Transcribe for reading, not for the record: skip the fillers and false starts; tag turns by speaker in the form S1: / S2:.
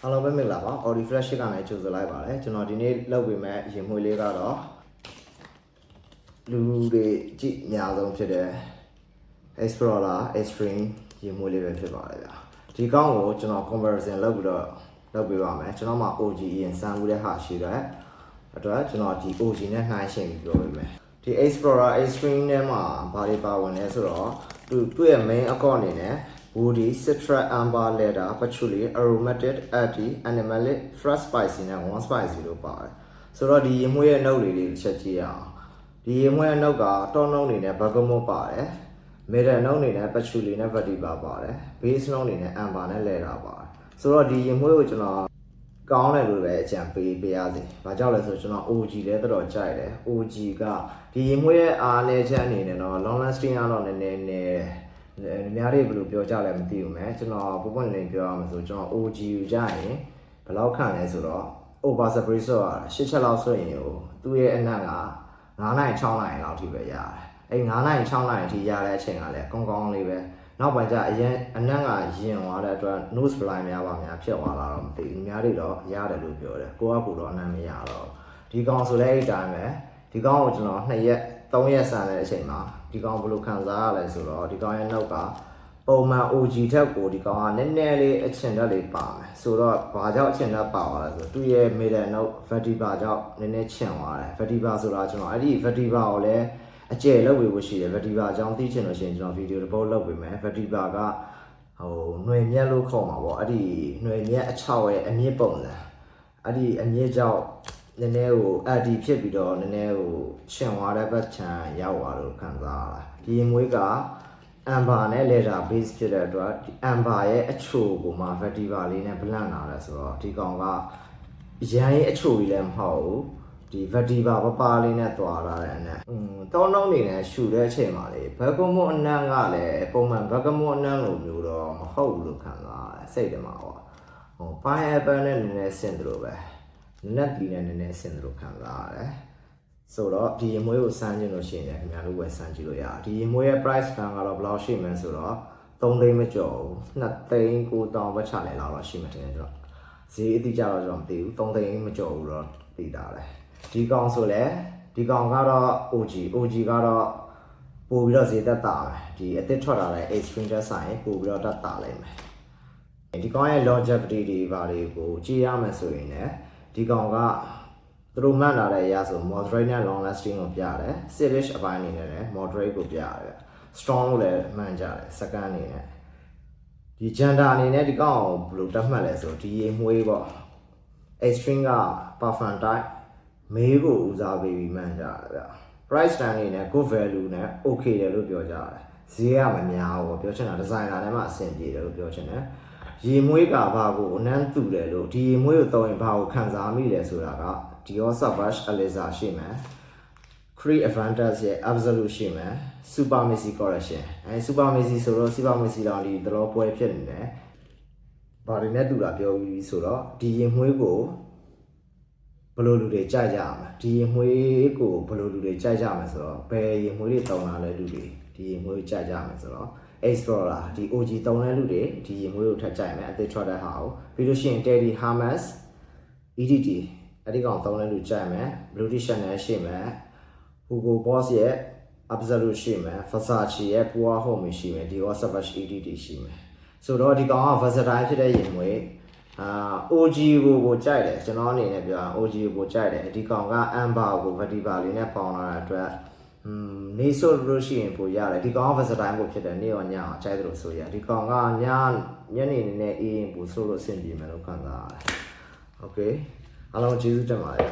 S1: Hello ပဲမင်္ဂလာပါ Audi Fresh ကလည်းကြိုဆိုလိုက်ပါတယ်ကျွန်တော်ဒီနေ့လုပ်ပေးမယ့်ရင်မွေးလေးကတော့လူတွေကြည့်အများဆုံးဖြစ်တဲ့ Explorer Extreme ရင်မွေးလေးပဲဖြစ်ပါတယ်ဗျာဒီကောင်းကိုကျွန်တော် comparison လုပ်ပြီးတော့လုပ်ပေးပါမယ်ကျွန်တော်မှာ OG ရင်စမ်းမှုတဲ့ဟာရှိတဲ့အတွက်ကျွန်တော်ဒီ OG နဲ့နှိုင်းယှဉ်ပြီးပြောပေးမယ်ဒီ Explorer Extreme ထဲမှာဘာတွေပါဝင်လဲဆိုတော့သူ့ရဲ့ main အကောင့်အနေနဲ့ woody, citra, amber, leather, patchouli, aromatic, earthy, animalic, fresh spicy နဲ့ warm spicy လို့ပါတယ်ဆိုတော့ဒီရင်မွေးရဲ့နှုတ်လေးချက်ကြည့်အောင်ဒီရင်မွေးရဲ့နှုတ်ကတောနှုတ်အနေနဲ့ bergamot ပါတယ် middle နှုတ်အနေနဲ့ patchouli နဲ့ vetiver ပါတယ် base နှုတ်အနေနဲ့ amber နဲ့ leather ပါတယ်ဆိုတော့ဒီရင်မွေးကိုကျွန်တော်ကောင်းတယ်လို့ပဲအကြံပေးရစေ။ဘာကြောင့်လဲဆိုတော့ကျွန်တော် OG လည်းတော်တော်ကြိုက်တယ်။ OG ကဒီရင်မွေးရဲ့အားနည်းချက်အနေနဲ့တော့ long lasting ကတော့နည်းနည်းများတွေဘယ်လိုပြောကြလဲမသိဘူးမယ်ကျွန်တော်ပုံပွင့်နေပြောရမှာဆိုကျွန်တော် OG ကိုကြရင်ဘယ်လောက်ခံလဲဆိုတော့ over spray ဆိုတာ8ချက်လောက်ဆိုရင်သူ့ရဲ့အနက်က9နိုင်6နိုင်လောက်ထိပဲရတယ်အဲ9နိုင်6နိုင်ထိရတဲ့အချိန်ကလည်းကောင်းကောင်းလေးပဲနောက်ပိုင်းကျအရင်အနက်ကရင်သွားတဲ့အတွက် nose blind များပါများဖြစ်သွားတာတော့မသိဘူးများတွေတော့ရတယ်လို့ပြောတယ်ကိုကတော့အနက်မရတော့ဒီကောင်ဆိုလည်းအဲ့တိုင်းပဲဒီကောင်ကိုကျွန်တော်2ရက်3ရက်ဆန်တဲ့အချိန်မှာဒီကောင်ဘယ်လိုခံစားရလဲဆိုတော့ဒီကောင်ရဲ့နှုတ်ကပုံမှန် OG ထက်ကိုဒီကောင်ကနည်းနည်းလေးအချင်တက်လေးပါမယ်ဆိုတော့ဘာကြောင့်အချင်တက်ပါသွားလဲဆိုတော့သူ့ရဲ့ middle note vetiver ကြောင့်နည်းနည်းချင်သွားတယ် vetiver ဆိုတာကျွန်တော်အဲ့ဒီ vetiver ကိုလည်းအကျယ်လောက်ဝေဖို့ရှိတယ် vetiver အကြောင်းသိချင်လို့ရှိရင်ကျွန်တော်ဗီဒီယိုတစ်ပုတ်လုပ်ပေးမယ် vetiver ကຫນွေမြက်လို့ခေါ်မှာပေါ့အဲ့ဒီຫນွေမြက်အချောက်ရဲ့အမြင့်ပုံစံအဲ့ဒီအမြင့်ကြောင့်နည်းနည်းကိုအဒီဖြစ်ပြီးတော့နည်းနည်းကိုချင်သွားတဲ့ဘက်ချမ်းရောက်သွားလို့ခံစားရတာဒီရင်မွေးက amber နဲ့ leather base ဖြစ်တဲ့အတွက် amber ရဲ့အချိုကိုမှ vetiver လေးနဲ့ blend လာတယ်ဆိုတော့ဒီကောင်ကရန်ရဲ့အချိုကြီးလည်းမဟုတ်ဘူးဒီ vetiver ပပလေးနဲ့တွာလာတဲ့အနက်တောနှုံးနေနဲ့ရှူတဲ့အချိန်မှာလေ bergamot အနက်ကလည်းပုံမှန် bergamot အနက်လိုမျိုးတော့မဟုတ်ဘူးလို့ခံစားရတယ်စိတ်ထဲမှာပေါ့pineapple နဲ့နည်းနည်းဆင်သလိုပဲလက်တီနဲ့နည်းနည်းဆင်သလိုခံစားရတယ်ဆိုတော့ဒီရင်မွေးကိုစမ်းကြည့်လို့ရှိရင်ခင်ဗျားတို့ဝယ်စမ်းကြည့်လို့ရတယ်ဒီရင်မွေးရဲ့ price plan ကတော့ဘယ်လောက်ရှိမလဲဆိုတော့3သိန်းမကျော်ဘူး2သိန်း9,000ပဲချလဲလောက်တော့ရှိမှတင်တယ်ကျွန်တော်ဈေးအတိအကျတော့ကျွန်တော်မသိဘူး3သိန်းမကျော်ဘူးတော့သိတာလေဒီကောင်ဆိုလဲဒီကောင်ကတော့ OG ကတော့ပို့ပြီးတော့ဈေးသက်သာမယ်ဒီအသစ်ထွက်လာတဲ့ extreme တက်ဆိုင်ပို့ပြီးတော့တက်သာလိမ့်မယ်ဒီကောင်ရဲ့ longevity တွေဘာတွေကိုကြည့်ရမယ်ဆိုရင်လည်းဒီကောင်ကသူတို့မှတ်လာတဲ့အရာဆို moderate နဲ့ long lasting ကိုပြတယ် serious အပိုင်းအနေနဲ့လည်း moderate ကိုပြရတယ် strong လို့လည်းမှန်ကြတယ် second အနေနဲ့ဒီ gender အနေနဲ့ဒီကောင်ကိုဘယ်လိုတတ်မှတ်လဲဆိုဒီရေမွေးပေါ့ extreme က perfect type မေးကိုဦးစားပေးပြီးမှန်ကြတယ်ဗျ price tag အနေနဲ့ good value နဲ့ okay တယ်လို့ပြောကြတယ်ဈေးကမများဘူးပြောချင်တာ designer ထဲမှာအဆင်ပြေတယ်လို့ပြောချင်တယ်ရေမွေးကဘာကိုအနမ်းတူတယ်လို့ဒီရေမွေးကိုသုံးရင်ဘာကိုခံစားမိလဲဆိုတာက Dior Sauvage Eliza ရှိမယ် Creed Advantage ရဲ့ Absolute ရှိမယ် Super Messy Collection Super Messy ဆိုတော့ Super Messy တောင်ဒီတော်ပွဲဖြစ်နေတယ်ဘာတွေနဲ့တူတာပြောပြီးဆိုတော့ဒီရေမွေးကိုဘယ်လိုလူတွေကြိုက်ကြရမလဲဒီရေမွေးကိုဘယ်လိုလူတွေကြိုက်ကြမှာဆိုတော့ဘယ်ရေမွေးတွေတောင်းလာလဲလူတွေဒီရေမွေးကြိုက်ကြမှာဆိုတော့Explorer ဒီ OG တောင်းတဲ့လူတွေဒီရင်မွေးကိုထပ်ကြိုက်မယ်အသစ်ထွက်တဲ့ဟာကိုပြီးလို့ရှိရင် Teddy Hermes EDT အဲ့ဒီကောင်တောင်းတဲ့လူကြိုက်မယ် Blue Chanel ရှိမယ် Hugo Boss ရဲ့ Absolute ရှိမယ် Versace ရဲ့ Pua Home ရှိမယ် Dior Sauvage EDT ရှိမယ်ဆိုတော့ဒီကောင်က versatile ဖြစ်တဲ့ရင်မွေးOG ကိုကြိုက်တယ်ကျွန်တော်အနေနဲ့ပြောရင် OG ကိုကြိုက်တယ်ဒီကောင်က Amber ကို vetiver လေးနဲ့ပေါင်းလာတဲ့အတွက်နေဆိုလို့ရှိရင်ပိုရတယ်ဒီကောင်က versatile ကိုဖြစ်တယ်နေရောညအောင်ကြိုက်တယ်လို့ဆိုရဒီကောင်ကညနေနေနဲ့အေးရင်ပိုဆိုလို့အဆင်ပြေမယ်လို့ခံစားရတယ် Okay အားလုံးကျေးဇူးတင်ပါတယ်